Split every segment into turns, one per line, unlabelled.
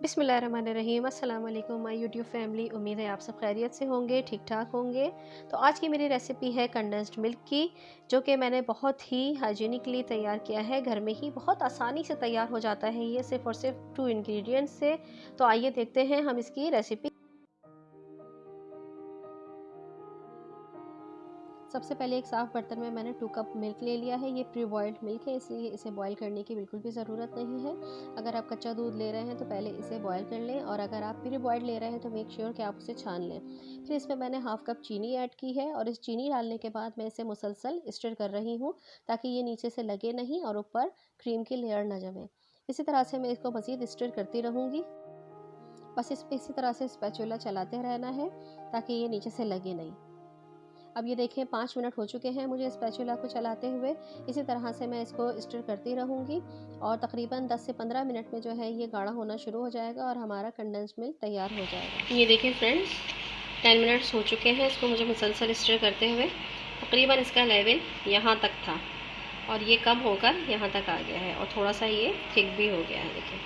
बिस्मिल्लाहिर्रहमानिर्रहीम। अस्सलाम वालेकुम माय यूट्यूब फैमिली। उम्मीद है आप सब खैरियत से होंगे, ठीक ठाक होंगे। तो आज की मेरी रेसिपी है कंडेंस्ड मिल्क की, जो कि मैंने बहुत ही हाइजीनिकली तैयार किया है। घर में ही बहुत आसानी से तैयार हो जाता है ये, सिर्फ़ और सिर्फ 2 इंग्रेडिएंट्स से। तो आइए देखते हैं हम इसकी रेसिपी। सबसे पहले एक साफ़ बर्तन में मैंने 2 कप मिल्क ले लिया है। ये प्री बॉइल्ड मिल्क है, इसलिए इसे बॉईल करने की बिल्कुल भी ज़रूरत नहीं है। अगर आप कच्चा दूध ले रहे हैं तो पहले इसे बॉईल कर लें, और अगर आप प्री बॉइल्ड ले रहे हैं तो मेक श्योर कि आप उसे छान लें। फिर इसमें मैंने हाफ़ कप चीनी ऐड की है, और इस चीनी डालने के बाद मैं इसे मुसलसल स्टर कर रही हूँ, ताकि ये नीचे से लगे नहीं और ऊपर क्रीम की लेयर ना जमे। इसी तरह से मैं इसको मज़ीद स्टर करती रहूँगी। बस इसी तरह से स्पैचुला चलाते रहना है, ताकि ये नीचे से लगे नहीं। अब ये देखें 5 मिनट हो चुके हैं मुझे स्पैचुला को चलाते हुए। इसी तरह से मैं इसको स्टर करती रहूँगी, और तकरीबन 10 से 15 मिनट में जो है ये गाढ़ा होना शुरू हो जाएगा और हमारा कंडेंस्ड मिल्क तैयार हो जाएगा। ये देखिए फ्रेंड्स, 10 मिनट्स हो चुके हैं इसको मुझे मुसलसल स्टर करते हुए। तकरीबन इसका लेवल यहाँ तक था, और ये कम होकर यहाँ तक आ गया है, और थोड़ा सा ये थिक भी हो गया है देखिए,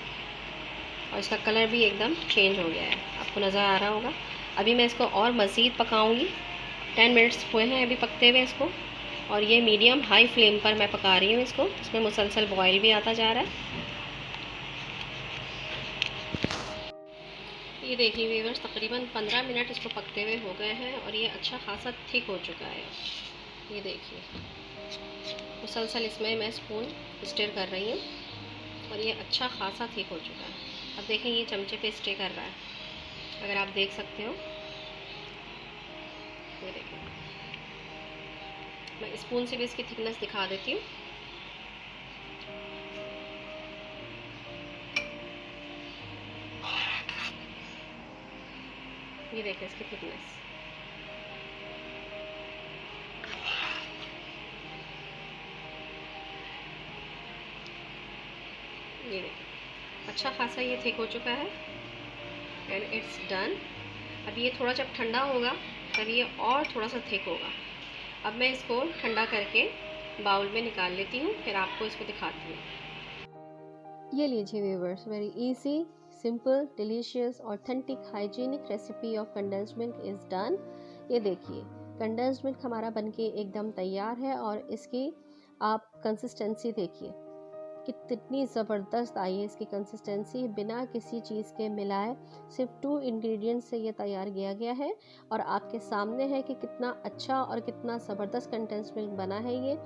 और इसका कलर भी एकदम चेंज हो गया है, आपको नज़र आ रहा होगा। अभी मैं इसको और मज़ीद पकाऊंगी। 10 मिनट्स हुए हैं अभी पकते हुए इसको, और ये मीडियम हाई फ्लेम पर मैं पका रही हूँ इसको। इसमें मुसलसल बॉयल भी आता जा रहा है। ये देखिए व्यूअर्स, तकरीबन 15 मिनट इसको पकते हुए हो गए हैं, और ये अच्छा खासा थिक हो चुका है। ये देखिए मुसलसल इसमें मैं स्पून स्टर कर रही हूँ, और ये अच्छा खासा थिक हो चुका है। अब देखें ये चमचे पे स्टे कर रहा है, अगर आप देख सकते हो। ये देखिए, मैं स्पून से भी इसकी थिकनेस दिखा देती हूँ। ये देखिए इसकी थिकनेस। ये देखिए अच्छा खासा ये थिक हो चुका है, एंड इट्स डन। अब ये थोड़ा जब ठंडा होगा तब ये और थोड़ा सा थिक होगा। अब मैं इसको ठंडा करके बाउल में निकाल लेती हूँ, फिर आपको इसको दिखाती हूँ। ये लीजिए viewers, very easy, simple, delicious, authentic, hygienic recipe of condensed milk is done. ये देखिए कंडेंस्ड मिल्क हमारा बनके एकदम तैयार है, और इसकी आप कंसिस्टेंसी देखिए कितनी ज़बरदस्त आई है इसकी कंसिस्टेंसी, बिना किसी चीज़ के मिलाए। सिर्फ 2 इंग्रेडिएंट्स से ये तैयार किया गया है, और आपके सामने है कि कितना अच्छा और कितना ज़बरदस्त कंडेंस्ड मिल्क बना है ये।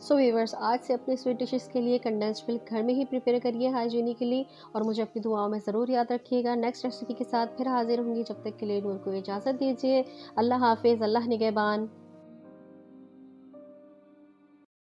सो व्यूअर्स, आज से अपने स्वीट डिशेस के लिए कंडेंस्ड मिल्क घर में ही प्रिपेयर करिए हाइजीनिकली, और मुझे अपनी दुआओं में ज़रूर याद रखिएगा। नेक्स्ट रेसिपी के साथ फिर हाजिर होंगी, जब तक के लिए नूर को इजाज़त दीजिए। अल्लाह हाफिज़, अल्लाह निगहबान।